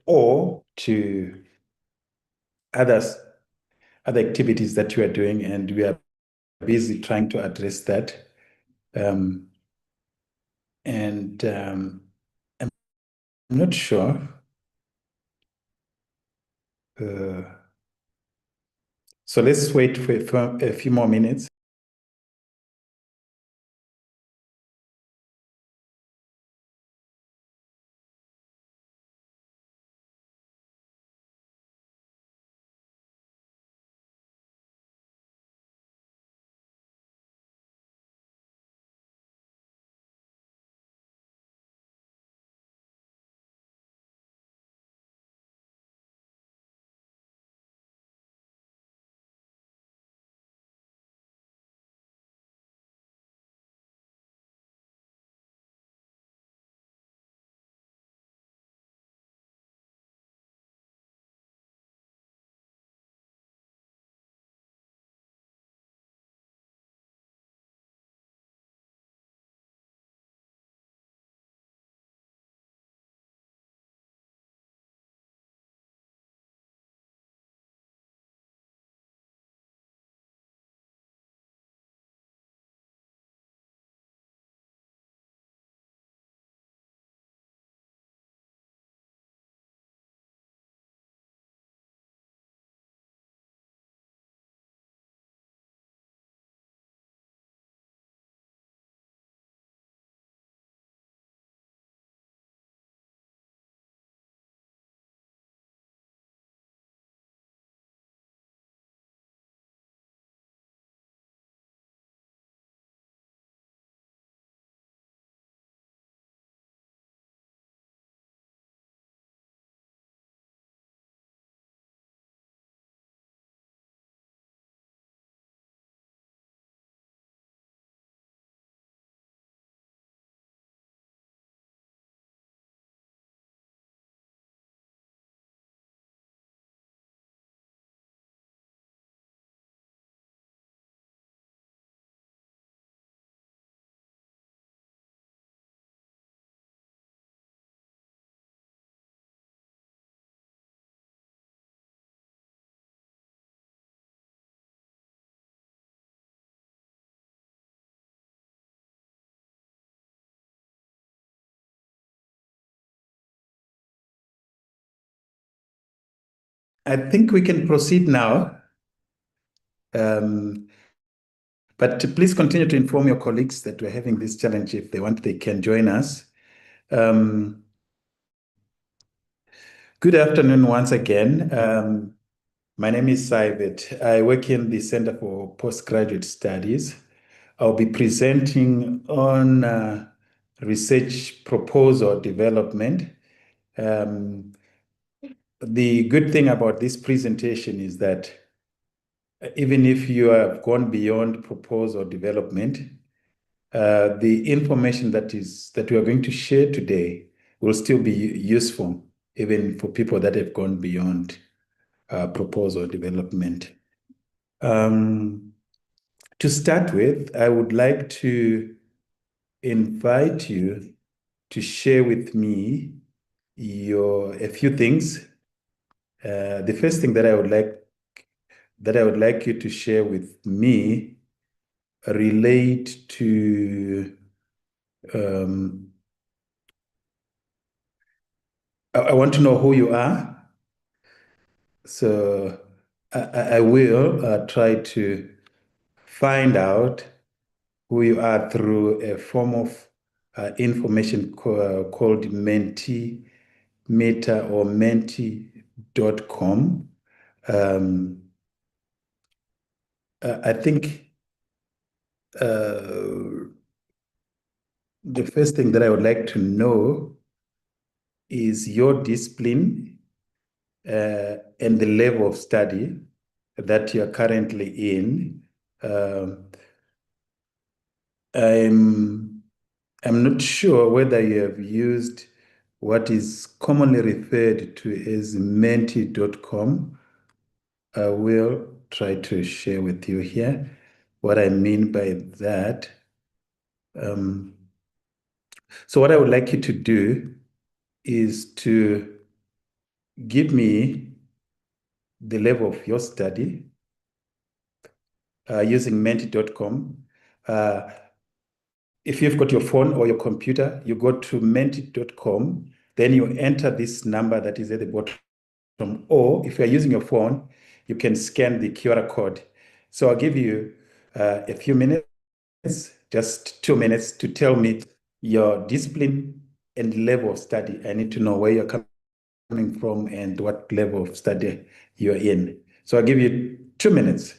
or to others, other activities that you are doing, and we are busy trying to address that. I'm not sure. So let's wait for a few more minutes. I think we can proceed now. But please continue to inform your colleagues that we're having this challenge. If they want, they can join us. Good afternoon once again. My name is Saivet. I work in the Center for Postgraduate Studies. I'll be presenting on research proposal development. The good thing about this presentation is that even if you have gone beyond proposal development, the information that we are going to share today will still be useful, even for people that have gone beyond proposal development. To start with, I would like to invite you to share with me a few things. The first thing that I would like you to share with me relate to I want to know who you are. So I will try to find out who you are through a form of information called Mentimeter or menti.com. I think the first thing that I would like to know is your discipline and the level of study that you're currently in. I'm not sure whether you have used what is commonly referred to as menti.com. I will try to share with you here what I mean by that. So what I would like you to do is to give me the level of your study using menti.com. If you've got your phone or your computer, you go to menti.com, then you enter this number that is at the bottom. Or if you're using your phone, you can scan the QR code. So I'll give you a few minutes, just 2 minutes, to tell me your discipline and level of study. I need to know where you're coming from and what level of study you're in. So I'll give you 2 minutes.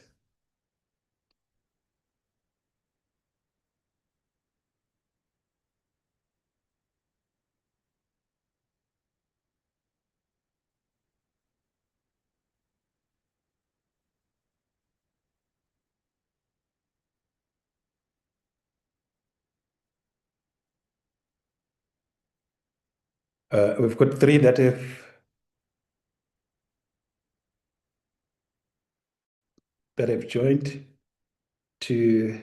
We've got 3 that have joined to.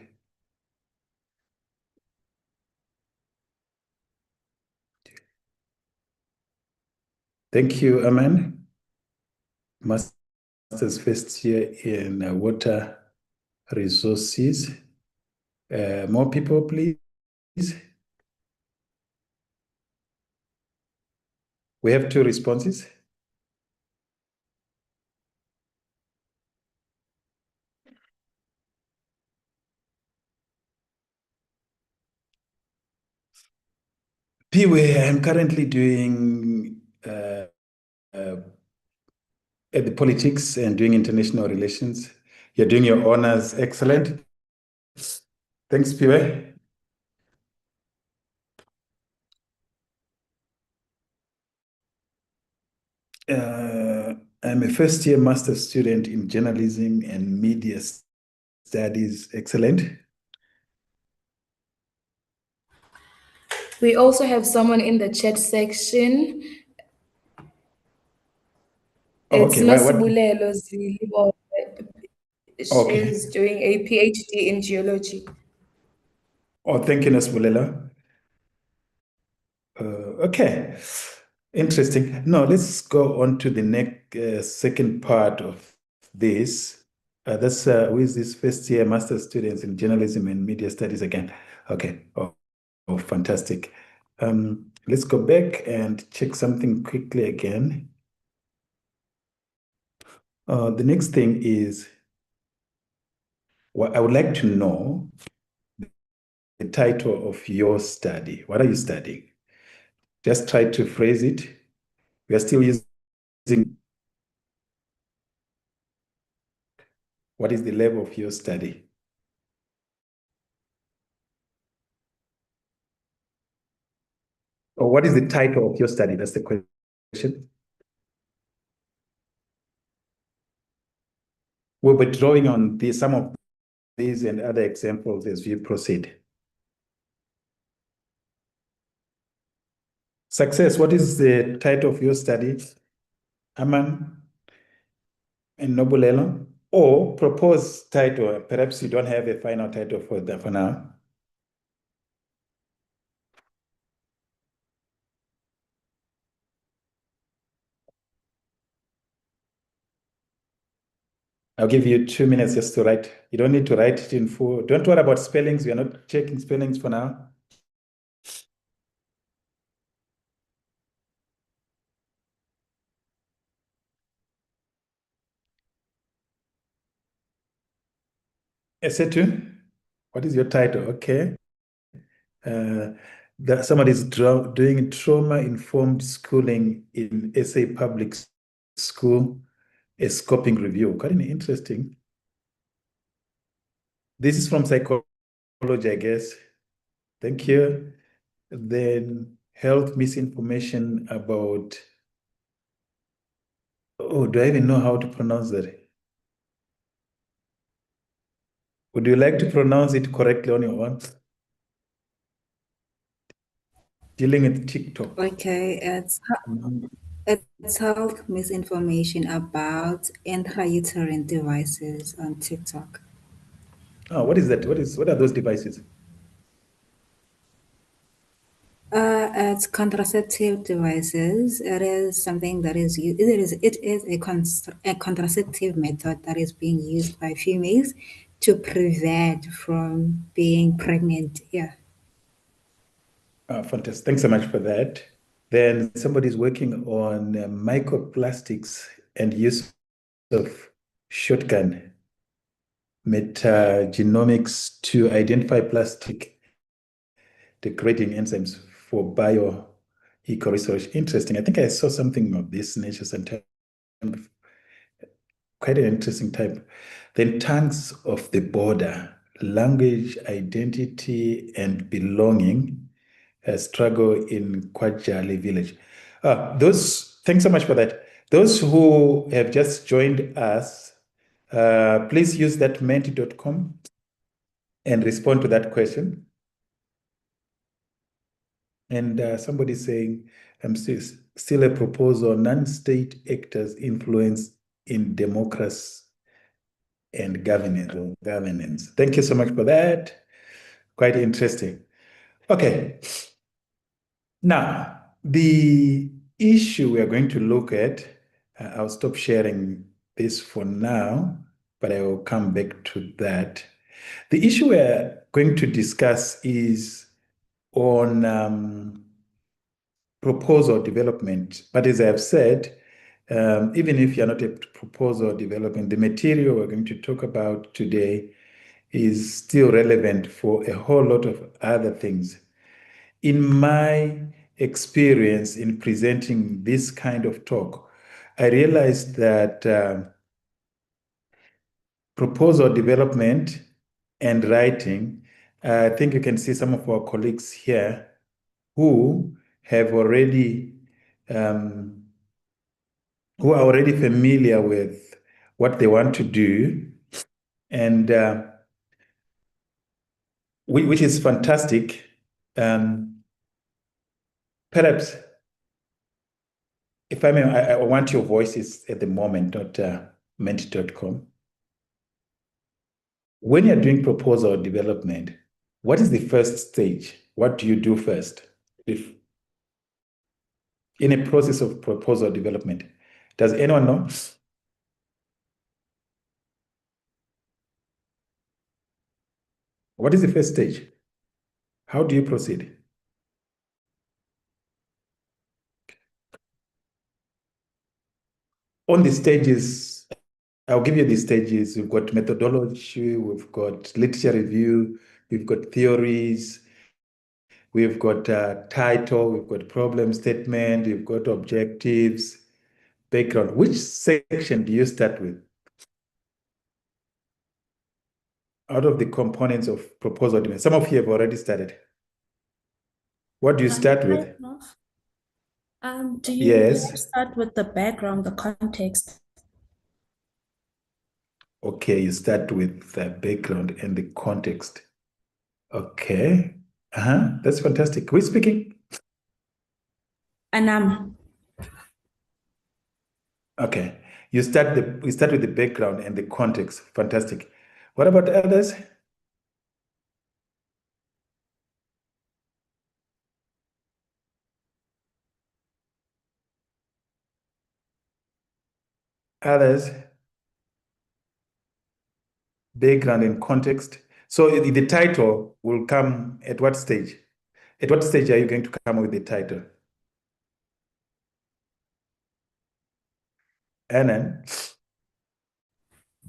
Thank you, Aman. Master's first year in water resources. More people, please. We have 2 responses. Piwe, I'm currently doing at the politics and doing international relations. You're doing your honors. Excellent. Thanks, Piwe. I'm a first year master's student in journalism and media studies. Excellent. We also have someone in the chat section. It's Okay, Nosibulelo Zilibo. Okay. She's doing a PhD in geology. Oh, thank you, Nosibulelo. Okay, interesting. Now let's go on to the next second part of this. That's who is this first year master's students in journalism and media studies again? Okay. Oh, fantastic. Let's go back and check something quickly again. The next thing is, I would like to know the title of your study. What are you studying? Just try to phrase it. We are still using. What is the level of your study? Or what is the title of your study? That's the question. We'll be drawing on some of these and other examples as we proceed. Success, what is the title of your study? Aman and Nobulelo? Or proposed title, perhaps you don't have a final title for that for now. I'll give you 2 minutes just to write. You don't need to write it in full. Don't worry about spellings. We are not checking spellings for now. Esetu, what is your title? Okay. Somebody's doing trauma-informed schooling in SA Public School, a scoping review. Quite interesting. This is from psychology, I guess. Thank you. Then health misinformation about, oh, do I even know how to pronounce that? Would you like to pronounce it correctly on your own? Dealing with TikTok. Okay, it's health misinformation about intrauterine devices on TikTok. Oh, what is that? What are those devices? at contraceptive devices. It is something that is used. It is a contraceptive method that is being used by females to prevent from being pregnant. Yeah. Fantastic. Thanks so much for that. Then somebody's working on microplastics and use of shotgun metagenomics to identify plastic degrading enzymes for bio eco research. Interesting. I think I saw something of this nature sometime. Quite an interesting type. Then tongues of the border, language, identity, and belonging, a struggle in Kwajale village. Thanks so much for that. Those who have just joined us, please use that menti.com and respond to that question. And somebody's saying, I'm still a proposal, non-state actors' influence in democracy and governance. Thank you so much for that. Quite interesting. Okay. Now, the issue we are going to look at, I'll stop sharing this for now, but I will come back to that. The issue we're going to discuss is on proposal development. But as I've said, even if you're not a proposal development, the material we're going to talk about today is still relevant for a whole lot of other things. In my experience in presenting this kind of talk, I realized that proposal development and writing, I think you can see some of our colleagues here who have already who are already familiar with what they want to do, and which is fantastic. Perhaps, if I may, I want your voices at the moment, not menti.com. When you're doing proposal development, what is the first stage? What do you do first? If in a process of proposal development, does anyone know? What is the first stage? How do you proceed? On the stages, I'll give you the stages. We've got methodology, we've got literature review, we've got theories, we've got title, we've got problem statement, we've got objectives, background. Which section do you start with? Out of the components of proposal document. Some of you have already started. What do you start with? Do you Yes. start with the background, the context? Okay, you start with the background and the context. Okay. That's fantastic. Who is speaking? Anam. Okay. We start with the background and the context. Fantastic. What about others? Others? Background and context. So the title will come at what stage? At what stage are you going to come with the title? Annan?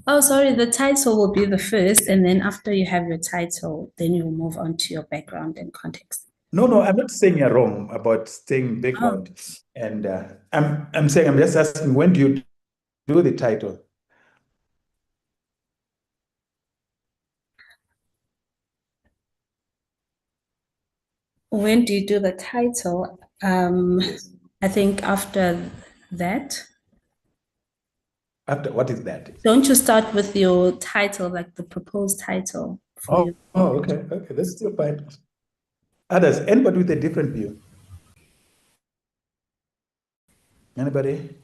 Oh, sorry, the title will be the first, and then after you have your title, then you'll move on to your background and context. No, I'm not saying you're wrong about staying background. And I'm saying, I'm just asking, when do you do the title? When do you do the title? I think after that. After what is that? Don't you start with your title, like the proposed title? Okay, that's still fine. Others, anybody with a different view? Anybody?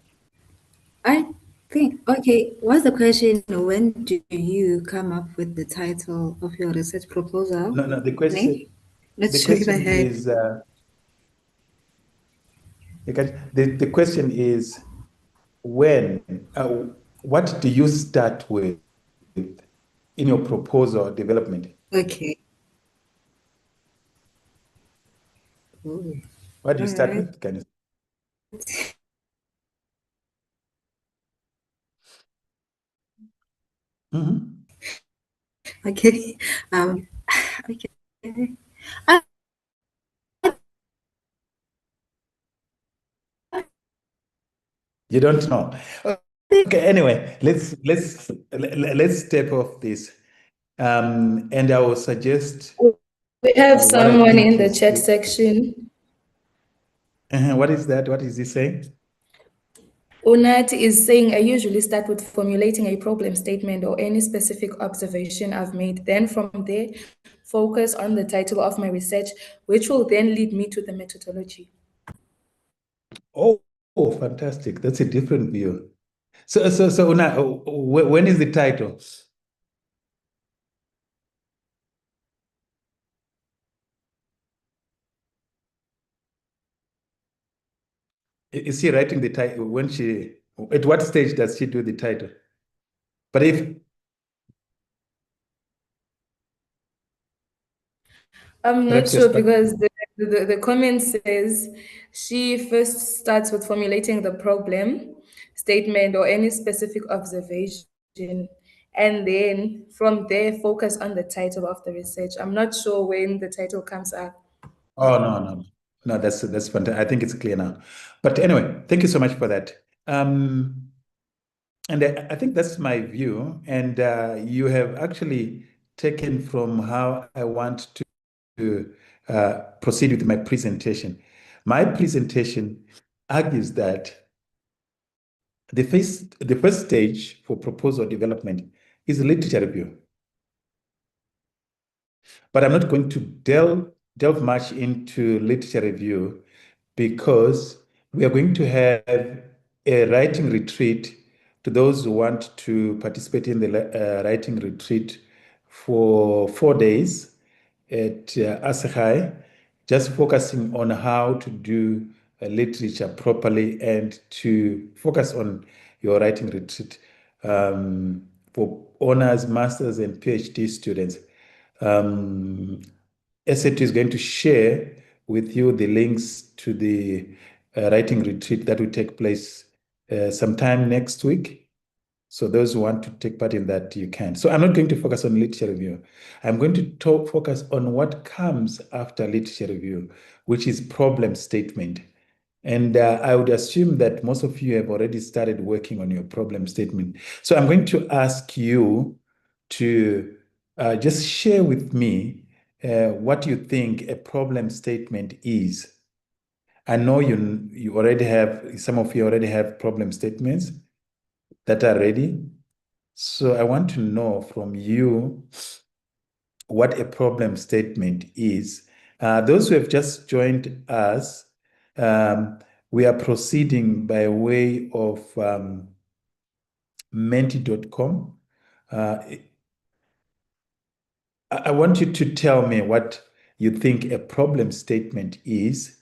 I think, okay, what's the question? When do you come up with the title of your research proposal? No, the question. Nick? Not The sure if I question heard. is, The question is when, what do you start with in your proposal development? Okay. Ooh. What do you start Alright. with? Can you? Mhm. Okay. Okay. I, You don't know. Okay, anyway, let's step off this. And I will suggest We have what I someone think in the is chat section. what is that? What is he saying? Unat is saying, I usually start with formulating a problem statement or any specific observation I've made. Then from there, focus on the title of my research, which will then lead me to the methodology. Oh, fantastic. That's a different view. So Una, when is the title? Is she writing the title when at what stage does she do the title? But if, I'm not perhaps you're sure stuck. because the comment says she first starts with formulating the problem statement or any specific observation, and then from there focus on the title of the research. I'm not sure when the title comes up. Oh, no, that's fantastic. I think it's clear now. But anyway, thank you so much for that. And I think that's my view. And you have actually taken from how I want to proceed with my presentation. My presentation argues that the first stage for proposal development is literature review. But I'm not going to delve much into literature review because we are going to have a writing retreat to those who want to participate in the writing retreat for 4 days at Asahai, just focusing on how to do literature properly and to focus on your writing retreat for honors, masters, and PhD students. SAT is going to share with you the links to the writing retreat that will take place sometime next week. So those who want to take part in that, you can. So I'm not going to focus on literature review. I'm going to focus on what comes after literature review, which is problem statement. And I would assume that most of you have already started working on your problem statement. So I'm going to ask you to just share with me what you think a problem statement is. I know you already have, some of you already have problem statements that are ready. So I want to know from you what a problem statement is. Those who have just joined us, we are proceeding by way of menti.com. I want you to tell me what you think a problem statement is.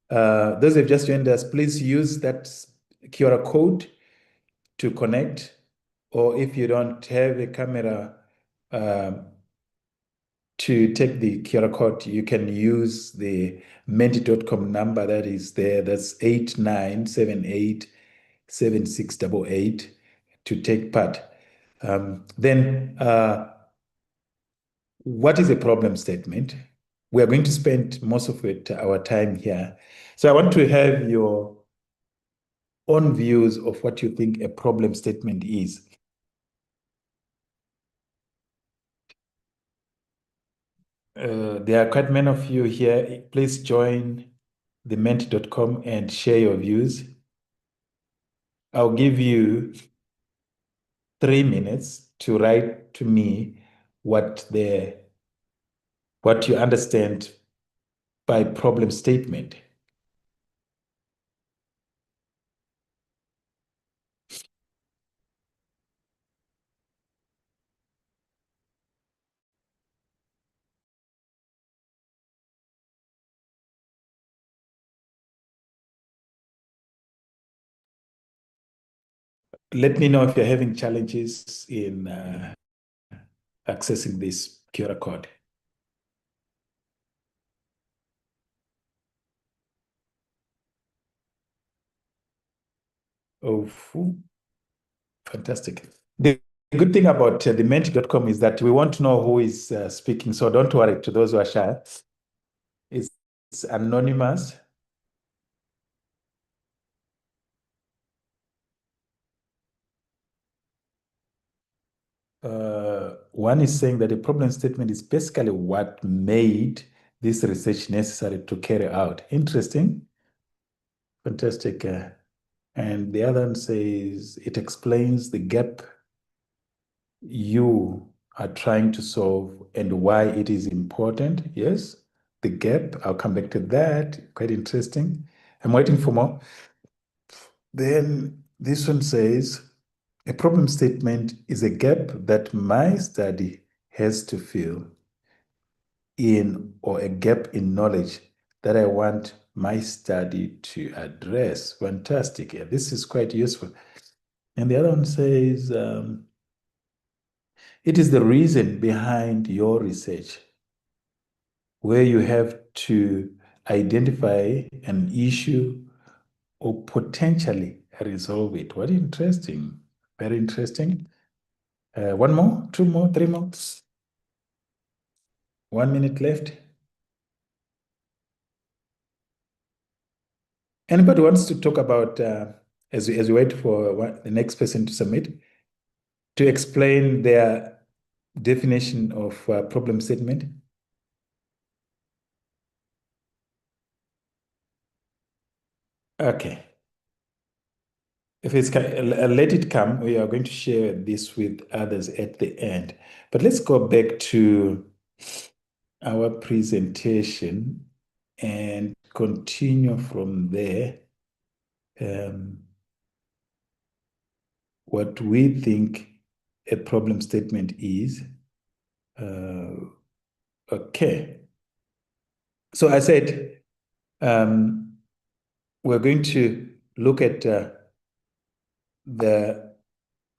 Those who have just joined us, please use that QR code to connect. Or if you don't have a camera to take the QR code, you can use the menti.com number that is there. That's 89787688 to take part. Then what is a problem statement? We are going to spend most of our time here. So I want to have your own views of what you think a problem statement is. There are quite many of you here. Please join the menti.com and share your views. I'll give you 3 minutes to write to me what you understand by problem statement. let me know if you're having challenges in accessing this QR code. Oh, fantastic. The good thing about the Menti.com is that we want to know who is speaking, so don't worry to those who are shy. It's anonymous. One is saying that the problem statement is basically what made this research necessary to carry out. Interesting. Fantastic. And the other one says it explains the gap you are trying to solve and why it is important. Yes, the gap. I'll come back to that. Quite interesting. I'm waiting for more. Then this one says, a problem statement is a gap that my study has to fill in, or a gap in knowledge that I want my study to address. Fantastic. Yeah, this is quite useful. And the other one says, it is the reason behind your research where you have to identify an issue or potentially resolve it. What interesting. Very interesting. One more, two more, three more. 1 minute left. Anybody wants to talk about, as we wait for the next person to submit, to explain their definition of problem statement? Okay. If it's let it come, we are going to share this with others at the end. But let's go back to our presentation and continue from there. What we think a problem statement is. Okay. So I said, we're going to look at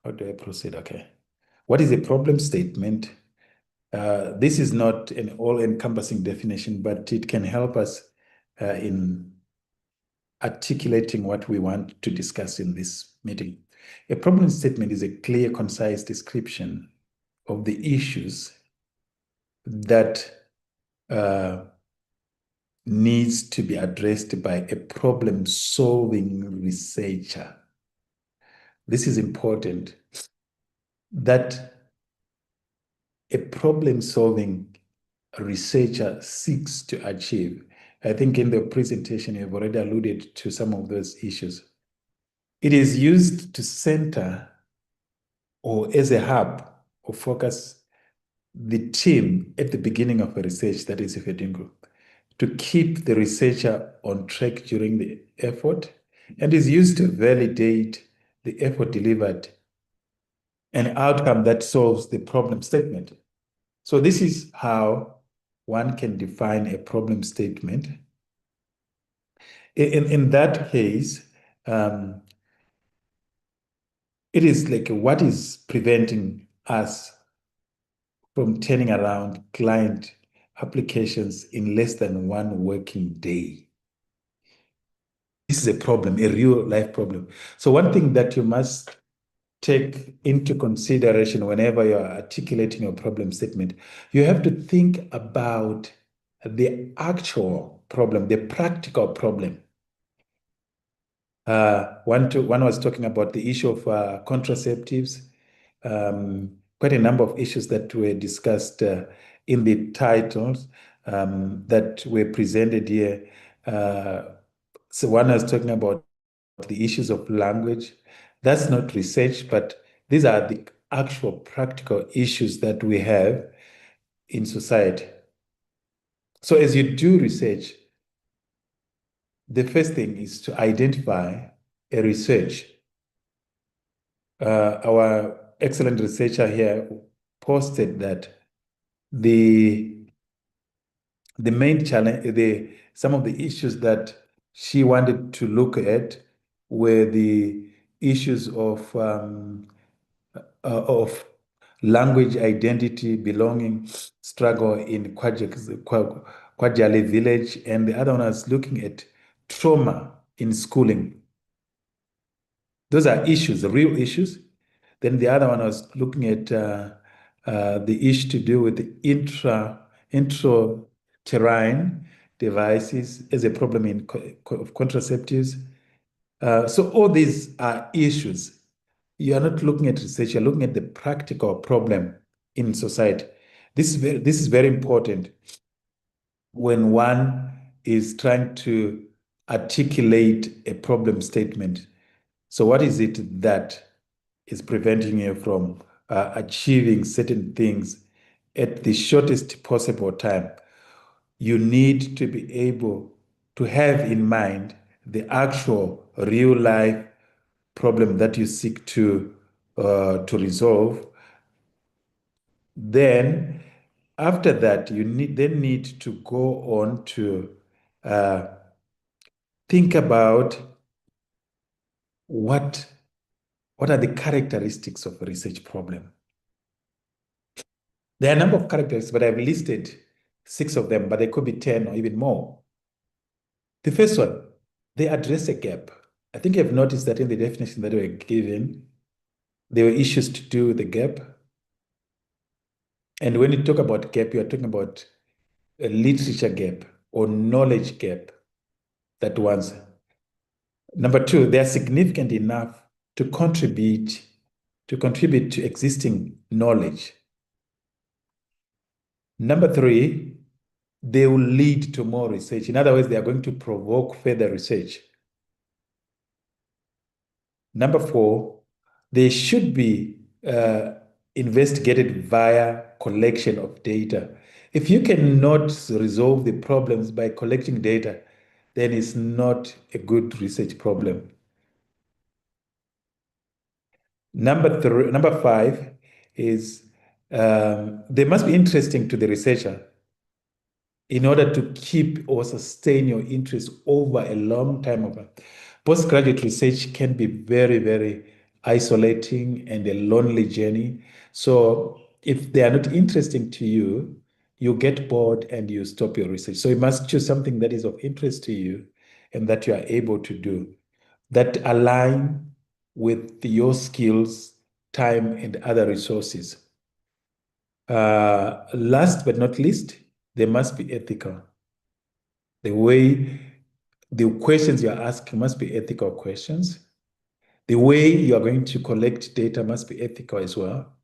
how do I proceed? Okay. What is a problem statement? This is not an all-encompassing definition, but it can help us in articulating what we want to discuss in this meeting. A problem statement is a clear, concise description of the issues that needs to be addressed by a problem-solving researcher. This is important, that a problem-solving researcher seeks to achieve. I think in the presentation, you've already alluded to some of those issues. It is used to center or as a hub or focus the team at the beginning of a research, that is if you're doing group, to keep the researcher on track during the effort, and is used to validate the effort delivered, an outcome that solves the problem statement. So this is how one can define a problem statement. In that case, it is like what is preventing us from turning around client applications in less than 1 working day. This is a problem, a real life problem. So one thing that you must take into consideration whenever you're articulating your problem statement, you have to think about the actual problem, the practical problem. One was talking about the issue of contraceptives, quite a number of issues that were discussed in the titles that were presented here. So one was talking about the issues of language. That's not research, but these are the actual practical issues that we have in society. So as you do research, the first thing is to identify a research. Our excellent researcher here posted that the main challenge, some of the issues that she wanted to look at were the issues of language identity, belonging, struggle in Kwajale village, and the other one was looking at trauma in schooling. Those are issues, the real issues. Then the other one was looking at the issue to do with the intrauterine devices as a problem in of contraceptives. So all these are issues. You are not looking at research, you're looking at the practical problem in society. This is very important when one is trying to articulate a problem statement. So what is it that is preventing you from achieving certain things at the shortest possible time? You need to be able to have in mind the actual real life problem that you seek to resolve. Then after that, you need to go on to think about what are the characteristics of a research problem. There are a number of characteristics, but I've listed 6 of them, but there could be 10 or even more. The first one, they address a gap. I think you've noticed that in the definition that were given, there were issues to do with the gap. And when you talk about gap, you are talking about a literature gap or knowledge gap that one's. Number 2, they are significant enough to contribute to existing knowledge. Number 3, they will lead to more research. In other words, they are going to provoke further research. Number 4, they should be investigated via collection of data. If you cannot resolve the problems by collecting data, then it's not a good research problem. Number 5 is they must be interesting to the researcher in order to keep or sustain your interest over a long time. Postgraduate research can be very, very isolating and a lonely journey. So if they are not interesting to you, you get bored and you stop your research. So you must choose something that is of interest to you and that you are able to do, that align with your skills, time, and other resources. Last but not least, they must be ethical. The questions you are asking must be ethical questions. The way you are going to collect data must be ethical as well.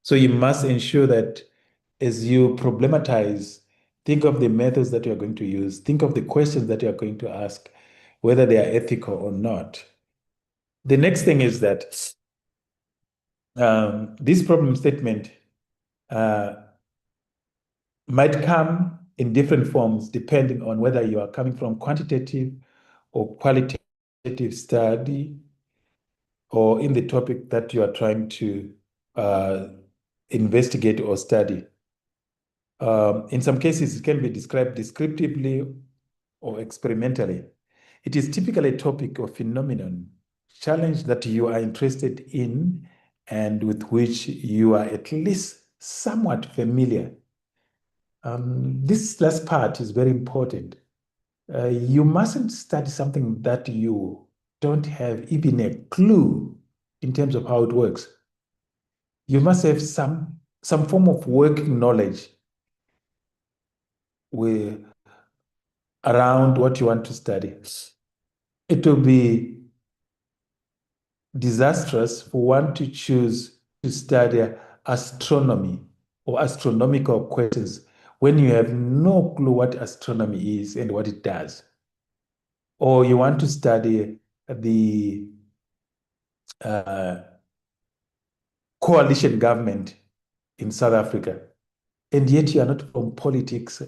So you must ensure that as you problematize, think of the methods that you are going to use, think of the questions that you are going to ask, whether they are ethical or not. The next thing is that this problem statement might come in different forms depending on whether you are coming from quantitative or qualitative study or in the topic that you are trying to investigate or study. In some cases, it can be described descriptively or experimentally. It is typically a topic or phenomenon, challenge that you are interested in and with which you are at least somewhat familiar. This last part is very important. You mustn't study something that you don't have even a clue in terms of how it works. You must have some form of working knowledge around what you want to study. It will be disastrous for one to choose to study astronomy or astronomical questions when you have no clue what astronomy is and what it does. Or you want to study the coalition government in South Africa, and yet you are not from politics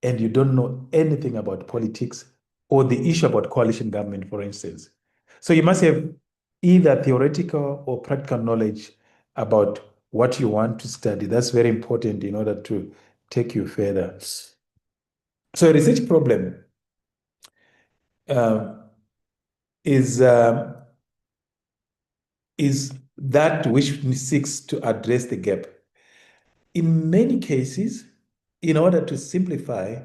and you don't know anything about politics or the issue about coalition government, for instance. So you must have either theoretical or practical knowledge about what you want to study. That's very important in order to take you further. So a research problem is is that which seeks to address the gap. In many cases, in order to simplify,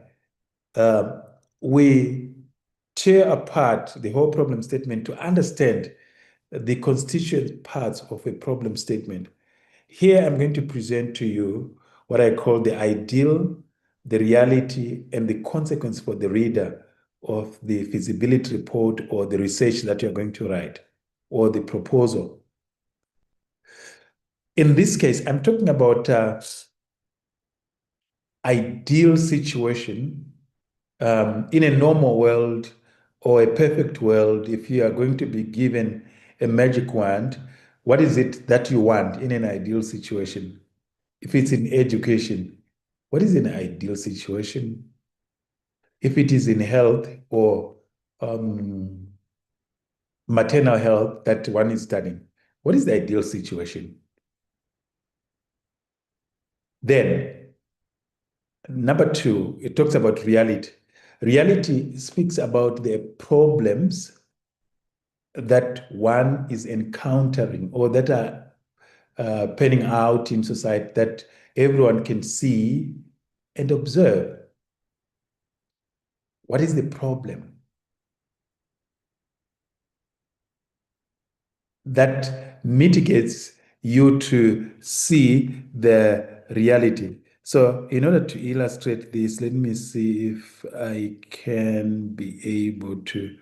we tear apart the whole problem statement to understand the constituent parts of a problem statement. Here, I'm going to present to you what I call the ideal, the reality, and the consequence for the reader of the feasibility report or the research that you're going to write, or the proposal. In this case, I'm talking about ideal situation in a normal world or a perfect world. If you are going to be given a magic wand, what is it that you want in an ideal situation? If it's in education, what is an ideal situation? If it is in health or maternal health that one is studying, what is the ideal situation? Then, number two, it talks about reality. Reality speaks about the problems that one is encountering or that are panning out in society that everyone can see and observe. What is the problem? That mitigates you to see the reality. So in order to illustrate this, let me see if I can be able to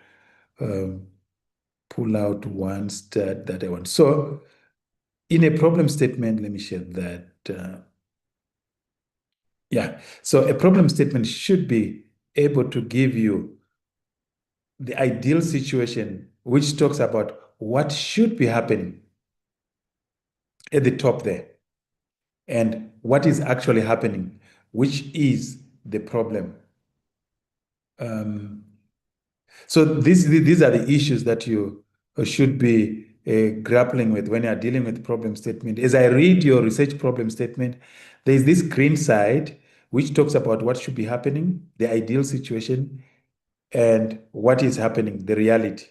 pull out one stat that I want. So in a problem statement, let me share that. Yeah, so a problem statement should be able to give you the ideal situation, which talks about what should be happening at the top there and what is actually happening, which is the problem. So these are the issues that you should be grappling with when you're dealing with problem statement. As I read your research problem statement, there's this green side, which talks about what should be happening, the ideal situation, and what is happening, the reality.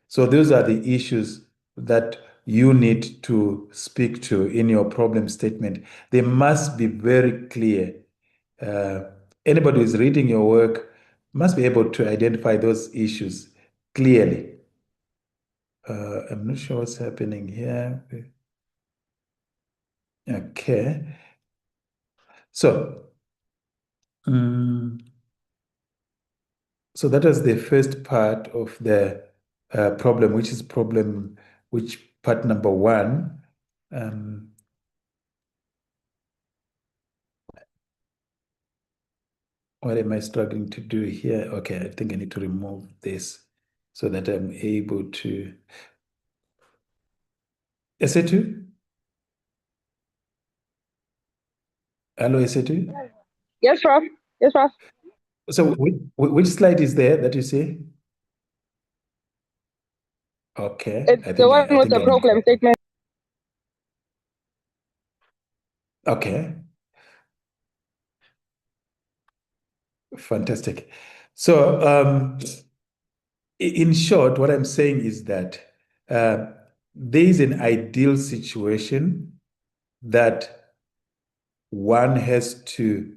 So those are the issues that you need to speak to in your problem statement. They must be very clear. Anybody who is reading your work must be able to identify those issues clearly. I'm not sure what's happening here. Okay. So, so that was the first part of the problem, which is part number one. What am I struggling to do here? Okay, I think I need to remove this so that I'm able to. Esetu? Hello, Esetu? Yes, Prof. Yes, Prof. So which slide is there that you see? Okay. It's the one with the problem statement. Okay. Fantastic. So in short, what I'm saying is that there is an ideal situation that one has to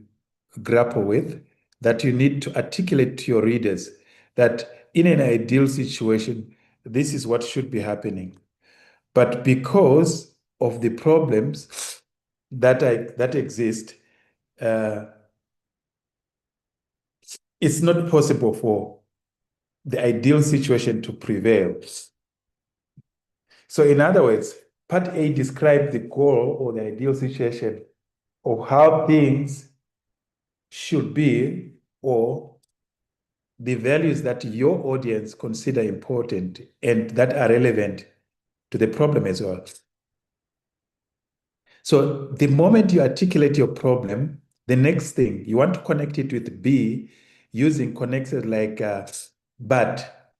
grapple with, that you need to articulate to your readers that in an ideal situation, this is what should be happening. But because of the problems that exist, it's not possible for the ideal situation to prevail. So in other words, part A describes the goal or the ideal situation of how things should be, or the values that your audience consider important and that are relevant to the problem as well. So the moment you articulate your problem, the next thing, you want to connect it with B using connectors like but.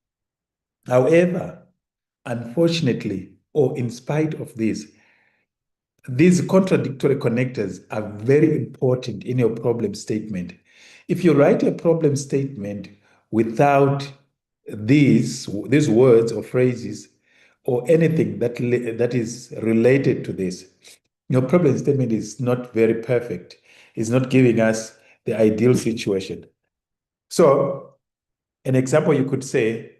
However, unfortunately, or in spite of this, these contradictory connectors are very important in your problem statement. If you write a problem statement without these words or phrases, or anything that is related to this, your problem statement is not very perfect. It's not giving us the ideal situation. So an example you could say,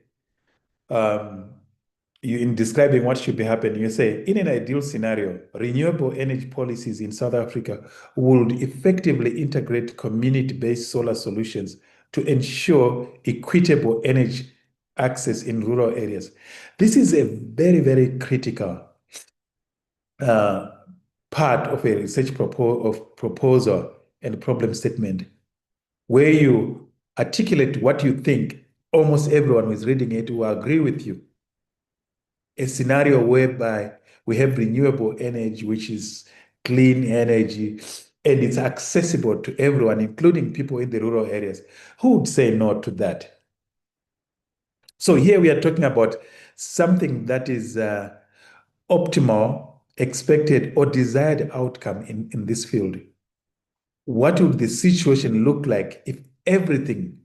in describing what should be happening, you say, in an ideal scenario, renewable energy policies in South Africa would effectively integrate community-based solar solutions to ensure equitable energy access in rural areas. This is a very, very critical part of a research proposal and problem statement, where you articulate what you think. Almost everyone who is reading it will agree with you. A scenario whereby we have renewable energy, which is clean energy, and it's accessible to everyone, including people in the rural areas. Who would say no to that? So here we are talking about something that is optimal, expected, or desired outcome in this field. What would the situation look like if everything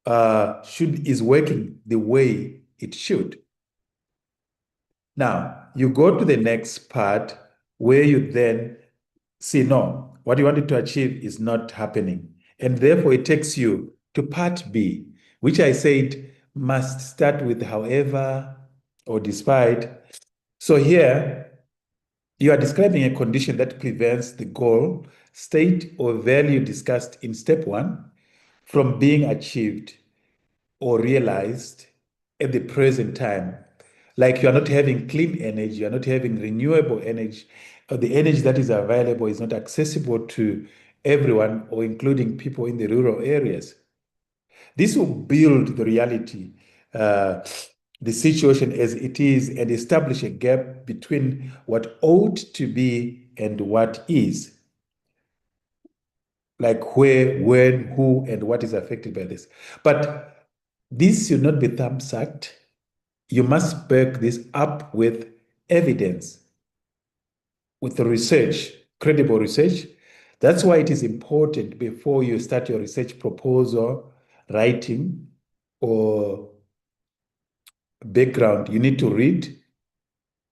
is working the way it should? Now, you go to the next part where you then see, no, what you wanted to achieve is not happening. And therefore, it takes you to part B, which I said must start with however or despite. So here, you are describing a condition that prevents the goal, state, or value discussed in step 1 from being achieved or realized at the present time. Like you are not having clean energy, you are not having renewable energy, or the energy that is available is not accessible to everyone or including people in the rural areas. This will build the reality, the situation as it is, and establish a gap between what ought to be and what is. Like where, when, who, and what is affected by this. But this should not be thumbsucked. You must back this up with evidence, with the research, credible research. That's why it is important before you start your research proposal writing or background, you need to read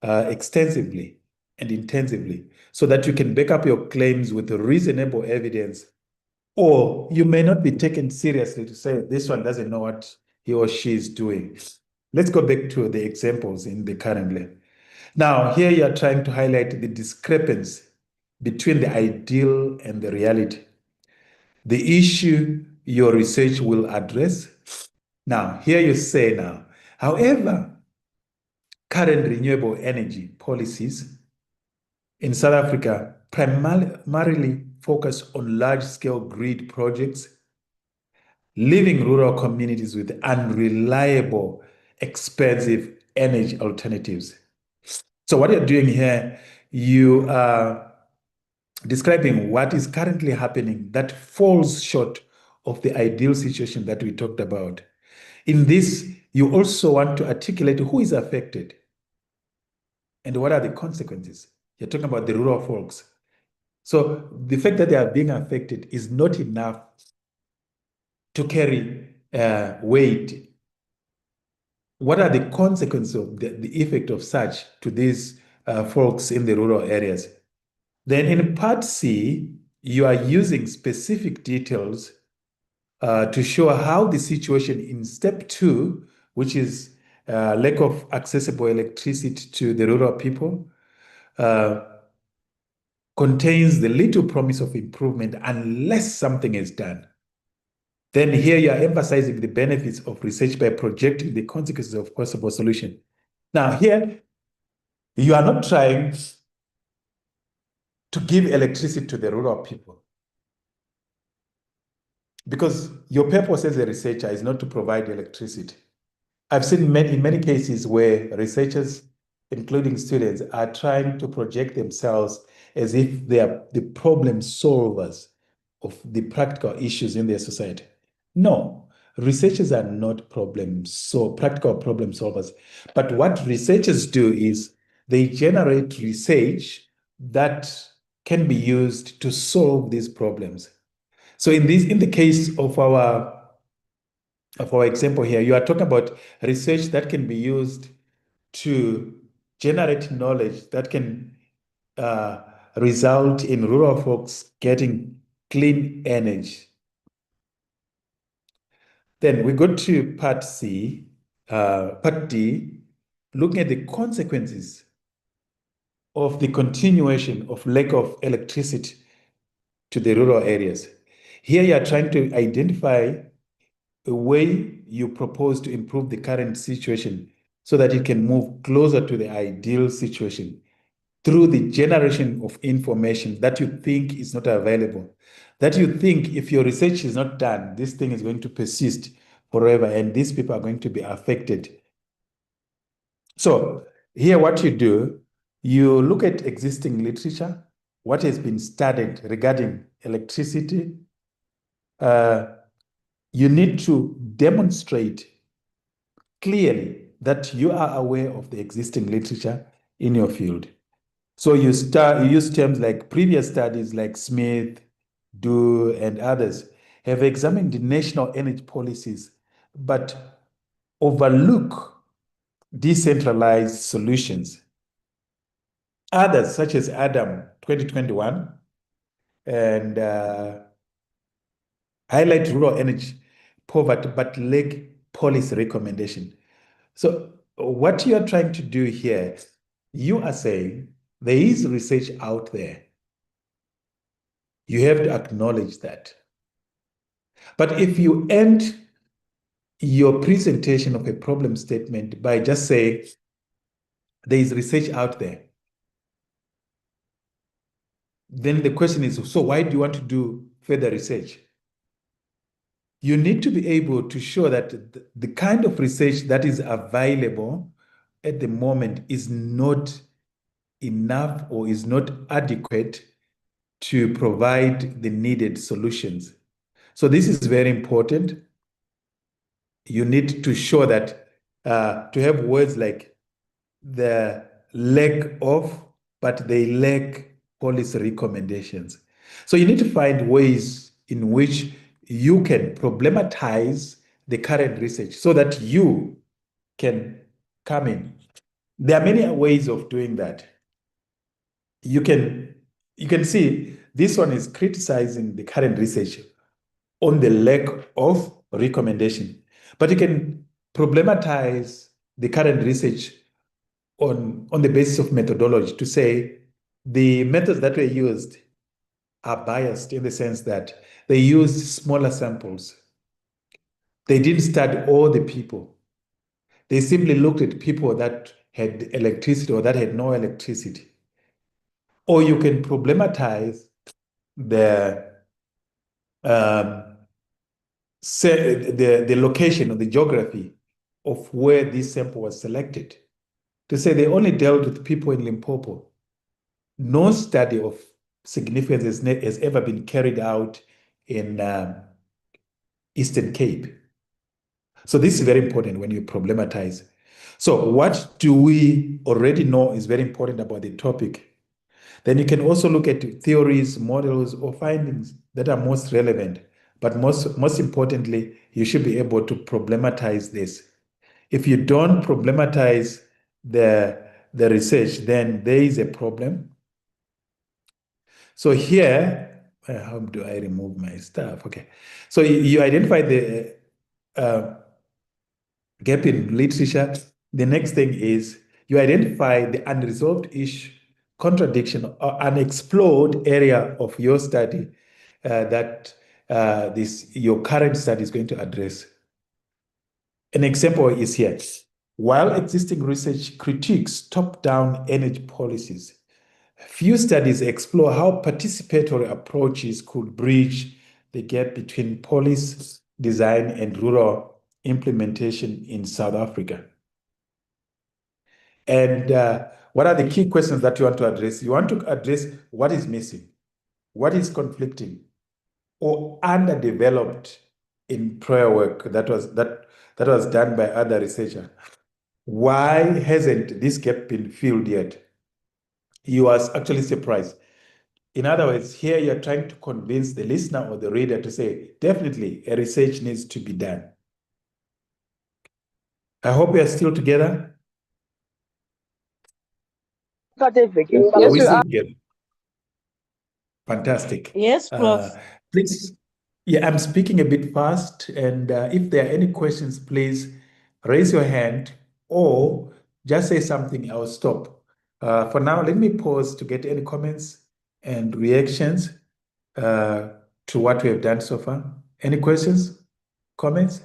extensively and intensively so that you can back up your claims with reasonable evidence. Or you may not be taken seriously to say this one doesn't know what he or she is doing. Let's go back to the examples in the currently. Now, here you are trying to highlight the discrepancy between the ideal and the reality. The issue your research will address. Now, here you say now, however, current renewable energy policies in South Africa primarily focus on large-scale grid projects, leaving rural communities with unreliable, expensive energy alternatives. So what you're doing here, you are describing what is currently happening that falls short of the ideal situation that we talked about. In this, you also want to articulate who is affected and what are the consequences. You're talking about the rural folks. So the fact that they are being affected is not enough to carry weight. What are the consequences of the effect of such to these folks in the rural areas? Then in part C, you are using specific details to show how the situation in step 2, which is lack of accessible electricity to the rural people, contains the little promise of improvement unless something is done. Then here you are emphasizing the benefits of research by projecting the consequences of possible solution. Now here, you are not trying to give electricity to the rural people, because your purpose as a researcher is not to provide electricity. I've seen in many cases where researchers, including students, are trying to project themselves as if they are the problem solvers of the practical issues in their society. No, researchers are not practical problem solvers. But what researchers do is they generate research that can be used to solve these problems. So in the case of our example here, you are talking about research that can be used to generate knowledge that can result in rural folks getting clean energy. Then we go to part D, looking at the consequences of the continuation of lack of electricity to the rural areas. Here you are trying to identify a way you propose to improve the current situation so that it can move closer to the ideal situation through the generation of information that you think is not available, that you think if your research is not done, this thing is going to persist forever and these people are going to be affected. So here what you do, you look at existing literature, what has been studied regarding electricity. You need to demonstrate clearly that you are aware of the existing literature in your field. So you use terms like previous studies like Smith, Due, and others have examined the national energy policies, but overlook decentralized solutions. Others, such as Adam 2021, and highlight rural energy poverty, but lack policy recommendation. So what you are trying to do here, you are saying there is research out there. You have to acknowledge that. But if you end your presentation of a problem statement by just saying there is research out there, then the question is, so why do you want to do further research? You need to be able to show that the kind of research that is available at the moment is not enough or is not adequate to provide the needed solutions. So this is very important. You need to show that, to have words like the lack of, but they lack policy recommendations. So you need to find ways in which you can problematize the current research so that you can come in. There are many ways of doing that. You can see this one is criticizing the current research on the lack of recommendation, but you can problematize the current research on the basis of methodology to say the methods that were used are biased in the sense that they used smaller samples. They didn't study all the people. They simply looked at people that had electricity or that had no electricity. Or you can problematize the location or the geography of where this sample was selected. To say they only dealt with people in Limpopo. No study of significance has ever been carried out in Eastern Cape. So this is very important when you problematize. So what do we already know is very important about the topic? Then you can also look at theories, models, or findings that are most relevant. But most importantly, you should be able to problematize this. If you don't problematize the research, then there is a problem. So here, how do I remove my stuff? Okay. So you identify the gap in literature. The next thing is you identify the unresolved issue, contradiction, or unexplored area of your study that your current study is going to address. An example is here. While existing research critiques top-down energy policies, few studies explore how participatory approaches could bridge the gap between policy design and rural implementation in South Africa. And what are the key questions that you want to address? You want to address what is missing, what is conflicting, or underdeveloped in prior work that was done by other researchers. Why hasn't this gap been filled yet? You are actually surprised. In other words, here you're trying to convince the listener or the reader to say, definitely a research needs to be done. I hope we are still together. certificate. Are Yes, we you seeing are. it? Fantastic. Yes, Prof. Please, yeah, I'm speaking a bit fast, and if there are any questions, please raise your hand or just say something, I'll stop. For now, let me pause to get any comments and reactions to what we have done so far. Any questions, comments?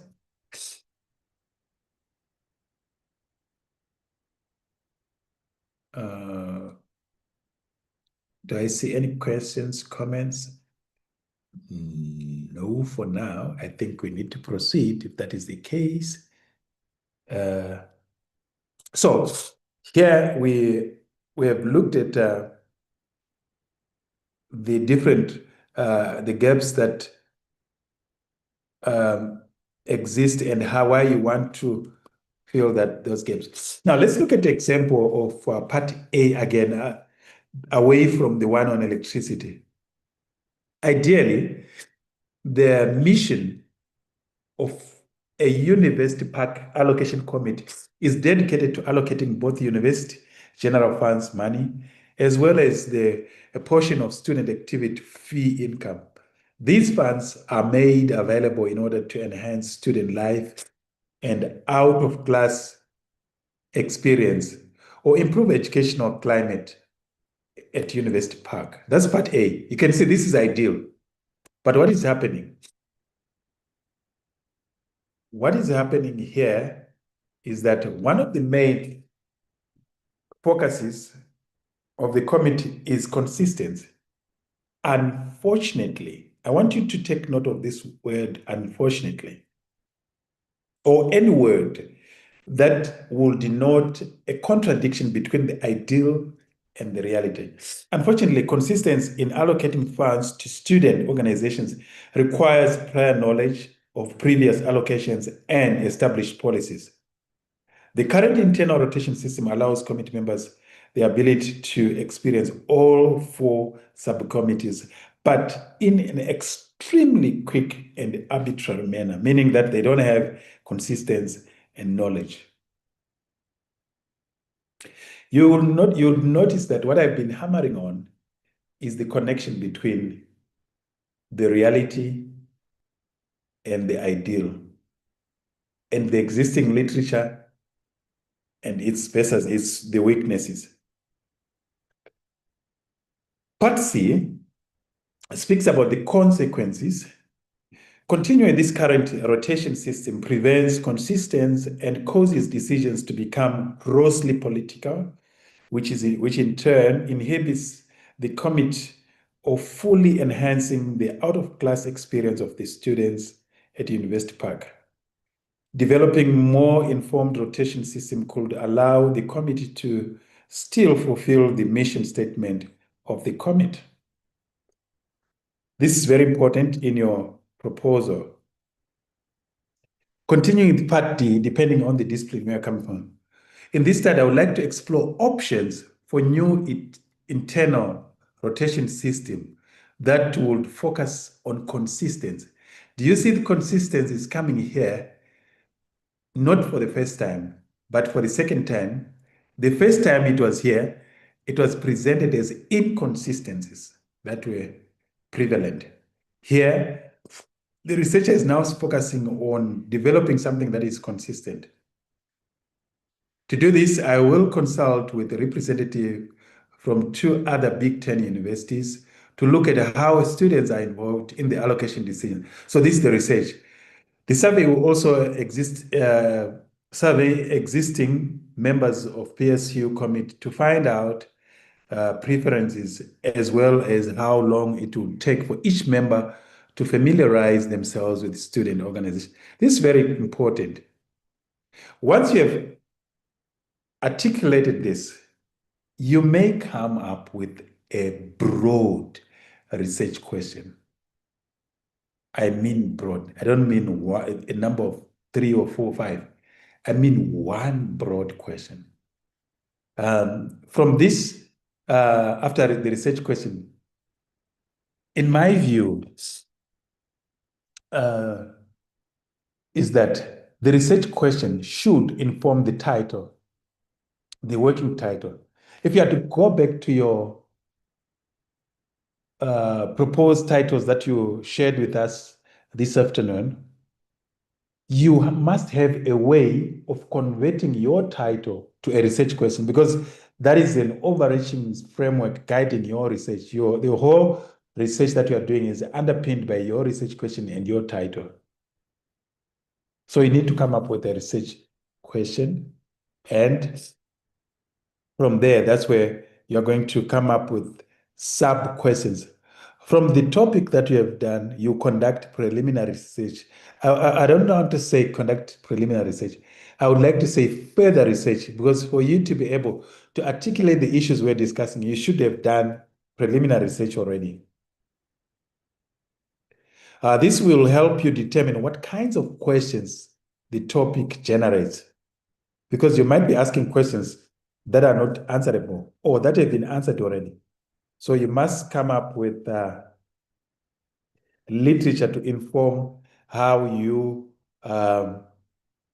Do I see any questions, comments? No, for now. I think we need to proceed if that is the case. So here we have looked at the different the gaps that exist and why you want to fill those gaps. Now let's look at the example of part A again, away from the one on electricity. Ideally, the mission of a university park allocation committee is dedicated to allocating both university general funds money as well as a portion of student activity fee income. These funds are made available in order to enhance student life and out-of-class experience or improve educational climate at University Park. That's part A. You can see this is ideal. But what is happening? What is happening here is that one of the main focuses of the committee is consistency. Unfortunately, I want you to take note of this word, unfortunately, or any word that will denote a contradiction between the ideal and the reality. Unfortunately, consistency in allocating funds to student organizations requires prior knowledge of previous allocations and established policies. The current internal rotation system allows committee members the ability to experience all 4 subcommittees, but in an extremely quick and arbitrary manner, meaning that they don't have consistency and knowledge. You'll notice that what I've been hammering on is the connection between the reality and the ideal, and the existing literature and its versus its the weaknesses. Part C speaks about the consequences. Continuing this current rotation system prevents consistency and causes decisions to become grossly political, which in turn inhibits the committee of fully enhancing the out-of-class experience of the students at University Park. Developing more informed rotation system could allow the committee to still fulfill the mission statement of the committee. This is very important in your proposal. Continuing with part D, depending on the discipline where you're coming from. In this study, I would like to explore options for new internal rotation system that would focus on consistency. Do you see the consistency is coming here? Not for the first time, but for the second time. The first time it was here, it was presented as inconsistencies that were prevalent. Here, the researcher is now focusing on developing something that is consistent. To do this, I will consult with a representative from 2 other Big Ten universities to look at how students are involved in the allocation decision. So this is the research. The survey will also survey existing members of PSU committee to find out preferences as well as how long it will take for each member to familiarize themselves with student organization. This is very important. Once you have articulated this, you may come up with a broad research question. I mean broad. I don't mean a number of 3 or 4 or 5. I mean one broad question. From this, after the research question, in my view, is that the research question should inform the title, the working title. if you had to go back to your proposed titles that you shared with us this afternoon, you must have a way of converting your title to a research question, because that is an overarching framework guiding your research. The whole research that you are doing is underpinned by your research question and your title. So you need to come up with a research question, and from there, that's where you're going to come up with sub questions. From the topic that you have done, you conduct preliminary research. I don't want to say conduct preliminary research. I would like to say further research, because for you to be able to articulate the issues we're discussing, you should have done preliminary research already. This will help you determine what kinds of questions the topic generates, because you might be asking questions that are not answerable or that have been answered already. So you must come up with literature to inform how you can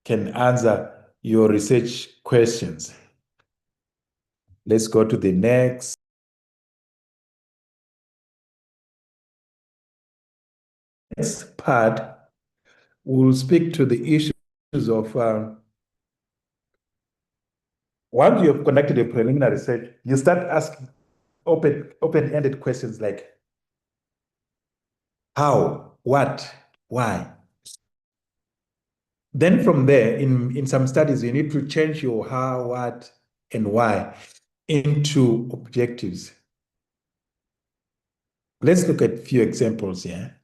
answer your research questions. Let's go to the next. Next part, we'll speak to the issues of once you have conducted a preliminary research, you start asking open-ended questions like how, what, why. Then from there, in some studies, you need to change your how, what, and why into objectives. Let's look at a few examples here.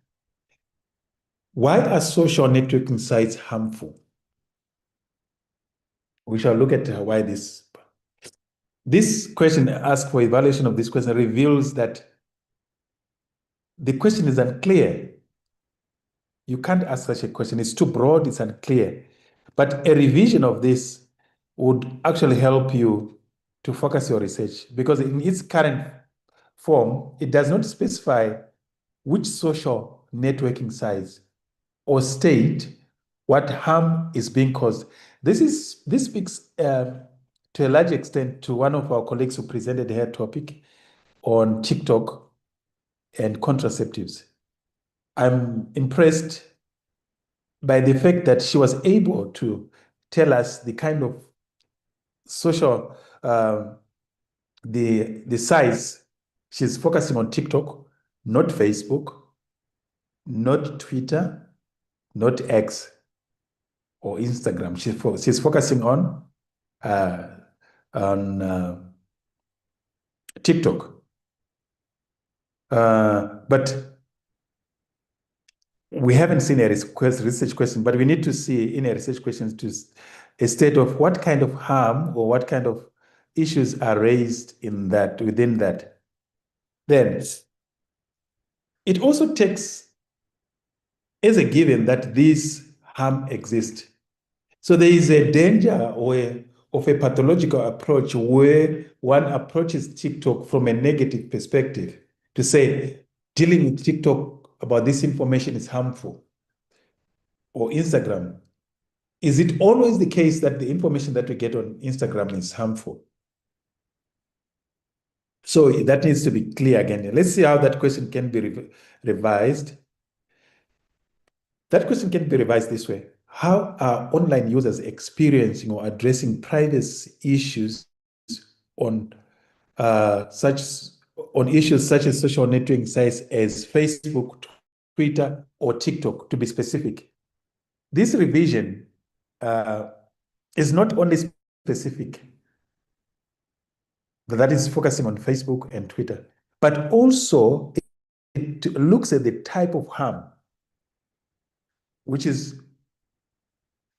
Why are social networking sites harmful? We shall look at why this question asked for evaluation of this question reveals that the question is unclear. You can't ask such a question. It's too broad, it's unclear. But a revision of this would actually help you to focus your research, because in its current form, it does not specify which social networking sites or state what harm is being caused. This speaks to a large extent to one of our colleagues who presented her topic on TikTok and contraceptives. I'm impressed by the fact that she was able to tell us the kind of social, the size she's focusing on TikTok, not Facebook, not Twitter, not X or Instagram. She's focusing on TikTok. But we haven't seen a research question, but we need to see in a research question to a state of what kind of harm or what kind of issues are raised within that. Then it also takes as a given that this harm exists. So there is a danger of a pathological approach where one approaches TikTok from a negative perspective to say dealing with TikTok about this information is harmful, or Instagram. Is it always the case that the information that we get on Instagram is harmful? So that needs to be clear again. Let's see how that question can be revised. That question can be revised this way. How are online users experiencing or addressing privacy issues on issues such as social networking sites as Facebook, Twitter, or TikTok, to be specific? This revision is not only specific, that is focusing on Facebook and Twitter, but also it looks at the type of harm, which is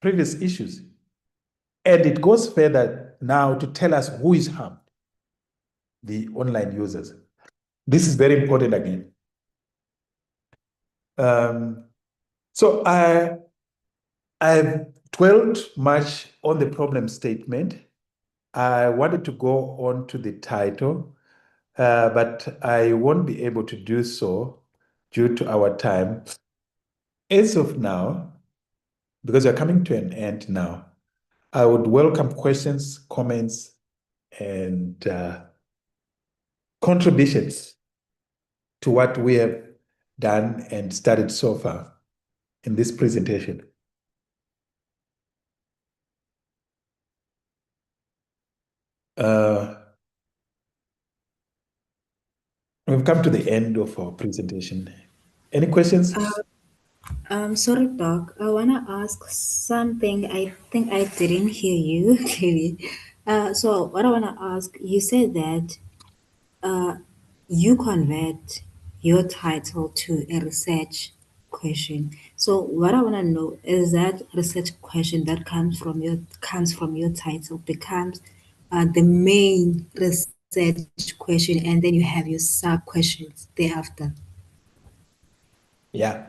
previous issues. And it goes further now to tell us who is harmed, the online users. This is very important again. So I've dwelled much on the problem statement. I wanted to go on to the title, but I won't be able to do so due to our time. As of now, because we're coming to an end now, I would welcome questions, comments, and contributions to what we have done and studied so far in this presentation. We've come to the end of our presentation. Any questions? Sorry, Doc. I want to ask something. I think I didn't hear you clearly. So what I want to ask, you said that you convert your title to a research question. So what I want to know is that research question that comes from your title becomes the main research question, and then you have your sub questions thereafter. Yeah.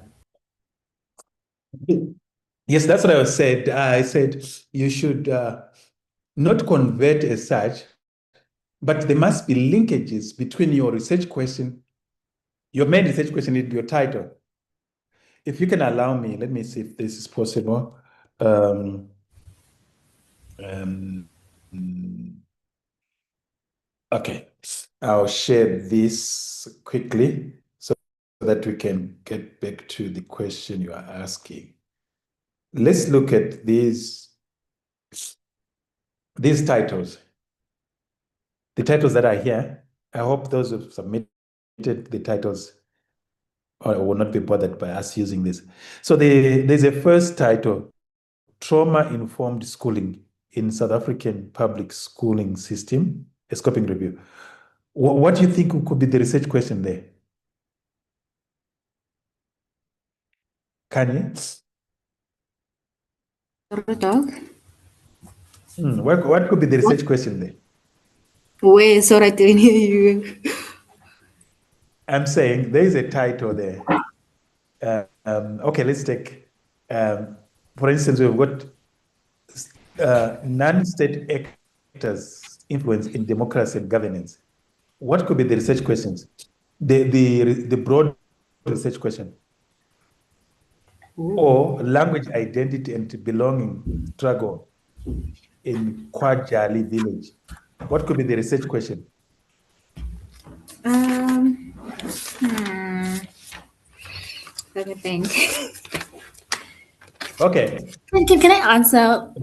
Yes, that's what I said. I said you should not convert as such, but there must be linkages between your research question, your main research question, and your title. If you can allow me, let me see if this is possible. Okay, I'll share this quickly so that we can get back to the question you are asking. Let's look at these titles. The titles that are here, I hope those who submitted the titles will not be bothered by us using this. So there's a first title, Trauma-Informed Schooling in South African Public Schooling System, a scoping review. What do you think could be the research question there? Kanye? Sorry, Doc. What could be the research question there? Wait, sorry, I didn't hear you. I'm saying there is a title there. Okay, let's take, for instance, we've got non-state actors' influence in democracy and governance. What could be the research questions? The broad research question. Or language identity and belonging struggle in Kwajali village. What could be the research question? Let me think. Okay. Can I answer?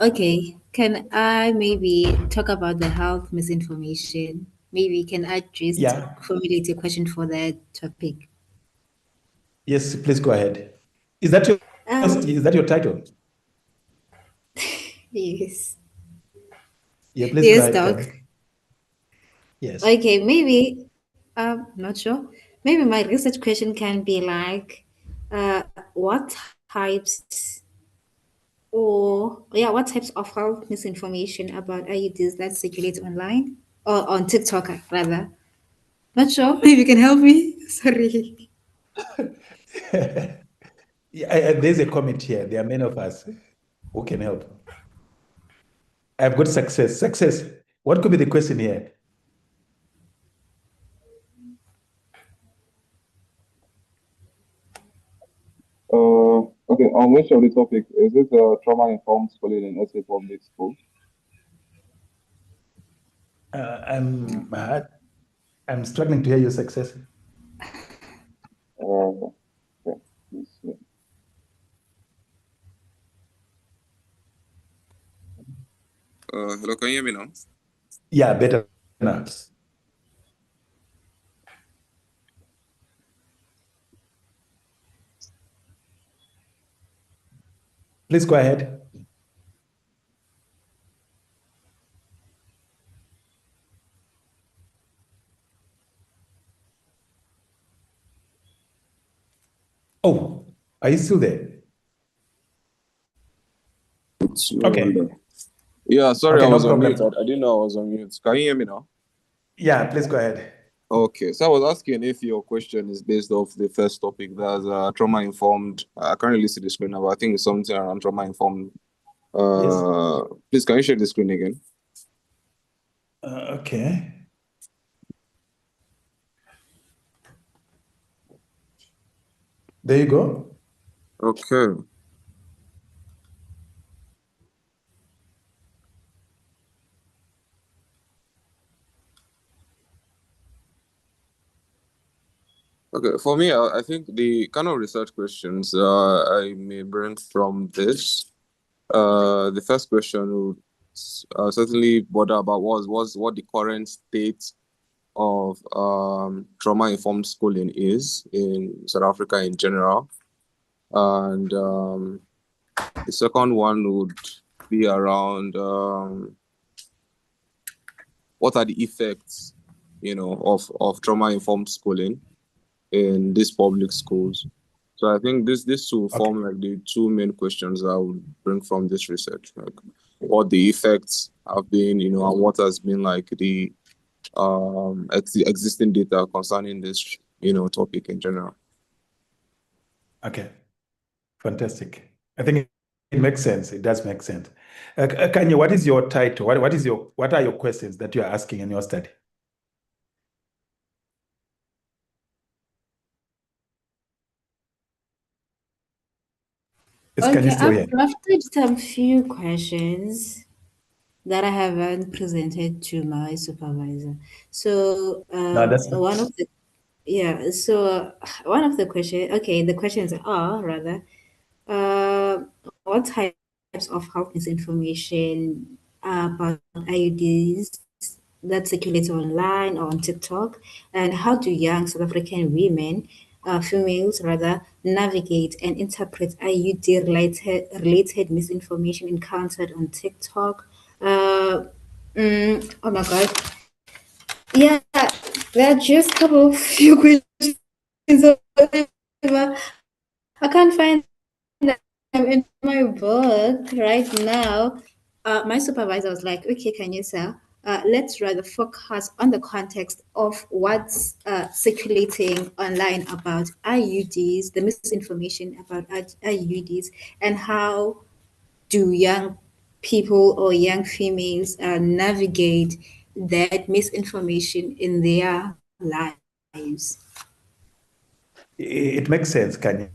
Okay. Can I maybe talk about the health misinformation? Maybe can I just formulate a question for that topic? Yes, please go ahead. Is that your title? Yes. Yeah, please Yes, go ahead. Doc. Yes. Okay, maybe not sure. Maybe my research question can be like, what types of health misinformation about IUDs that circulate online or on TikTok rather? Not sure. Maybe you can help me. Sorry. There's a comment here. There are many of us who can help. I've got success. Success. What could be the question here? Okay, on which of the topic? Is it trauma-informed schooling in SA public school? I'm struggling to hear your success. Okay. Hello, can you hear me now? Yeah, better now. Please go ahead. Oh, are you still there? Okay. Yeah, sorry, Okay, I was no on mute. problem. I didn't know I was on mute. Can you hear me now? Yeah, please go ahead. Okay, so I was asking if your question is based off the first topic, that's trauma-informed. I can't really see the screen now, but I think it's something around trauma-informed. Yes. Please, can you share the screen again? Okay. There you go. Okay. Okay, for me, I think the kind of research questions I may bring from this. The first question would certainly bother about was what the current state of trauma-informed schooling is in South Africa in general. And the second one would be around what are the effects, of trauma-informed schooling in these public schools. So I think this will form like the two main questions I would bring from this research, like what the effects have been, and what has been like the existing data concerning this, topic in general. Okay, fantastic. I think it makes sense. It does make sense. Kanye, what is your title? What are your questions that you are asking in your study? Is Kanye Okay, still I've here? drafted some few questions that I haven't presented to my supervisor. So No, that's fine. one of the one of the the questions are rather, uh, what types of health misinformation about IUDs that circulates online or on TikTok, and how do young South African women, females rather, navigate and interpret IUD related misinformation encountered on TikTok? Oh my God. Yeah, there are just a couple of few questions. I can't find them in my book right now. My supervisor was like, okay, Kanyesa, let's rather focus on the context of what's circulating online about IUDs, the misinformation about IUDs, and how do young people or young females navigate that misinformation in their lives. It makes sense, Kanye.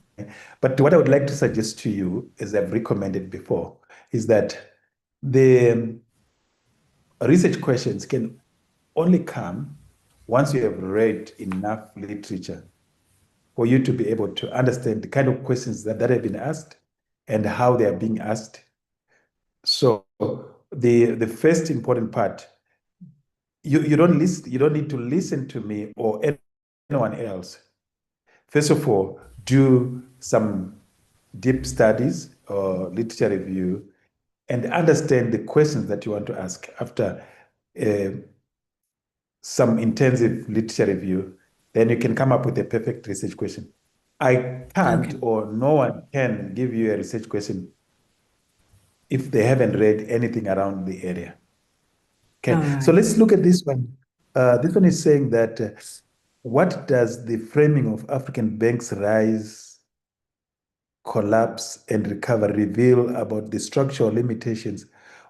But what I would like to suggest to you, as I've recommended before, is that the research questions can only come once you have read enough literature for you to be able to understand the kind of questions that have been asked and how they are being asked. So the first important part, you don't need to listen to me or anyone else. First of all, do some deep studies or literature review and understand the questions that you want to ask after some intensive literature review. Then you can come up with a perfect research question. I can't, or no one can give you a research question if they haven't read anything around the area. Okay, so let's look at this one. This one is saying that what does the framing of African banks' rise, collapse, and recovery reveal about the structural limitations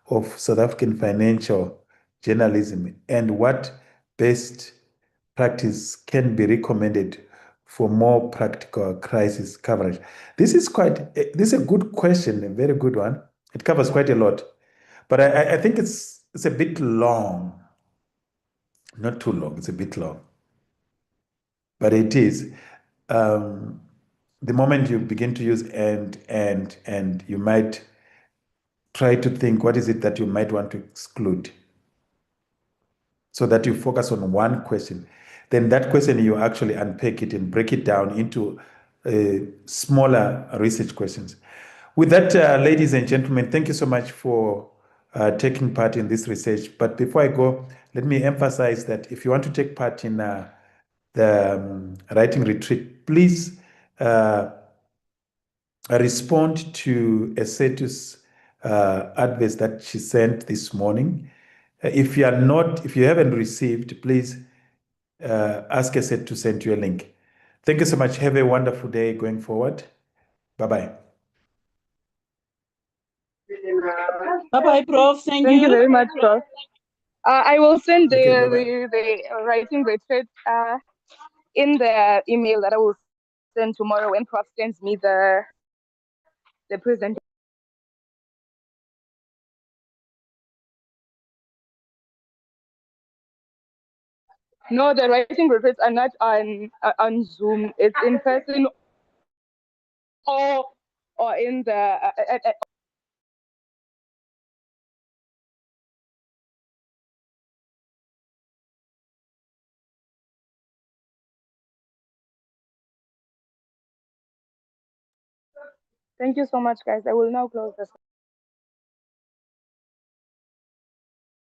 of South African financial journalism, and what best practice can be recommended for more practical crisis coverage? This is a good question, a very good one. It covers quite a lot, but I think it's a bit long. Not too long, it's a bit long. But it is. The moment you begin to use and you might try to think what is it that you might want to exclude so that you focus on one question. Then that question, you actually unpack it and break it down into smaller research questions. With that, ladies and gentlemen, thank you so much for taking part in this research. But before I go, let me emphasize that if you want to take part in the writing retreat, please respond to a status advice that she sent this morning. If you haven't received, please ask Eset to send you a link. Thank you so much. Have a wonderful day going forward. Bye-bye. Bye-bye, Prof. Thank Thank you you. very much, Prof. I will send Okay, bye-bye. the writing retreat in the email that I will send tomorrow when Prof sends me the presentation. No, the writing retreats are not on Zoom. It's in person or in the Thank you so much, guys. I will now close this.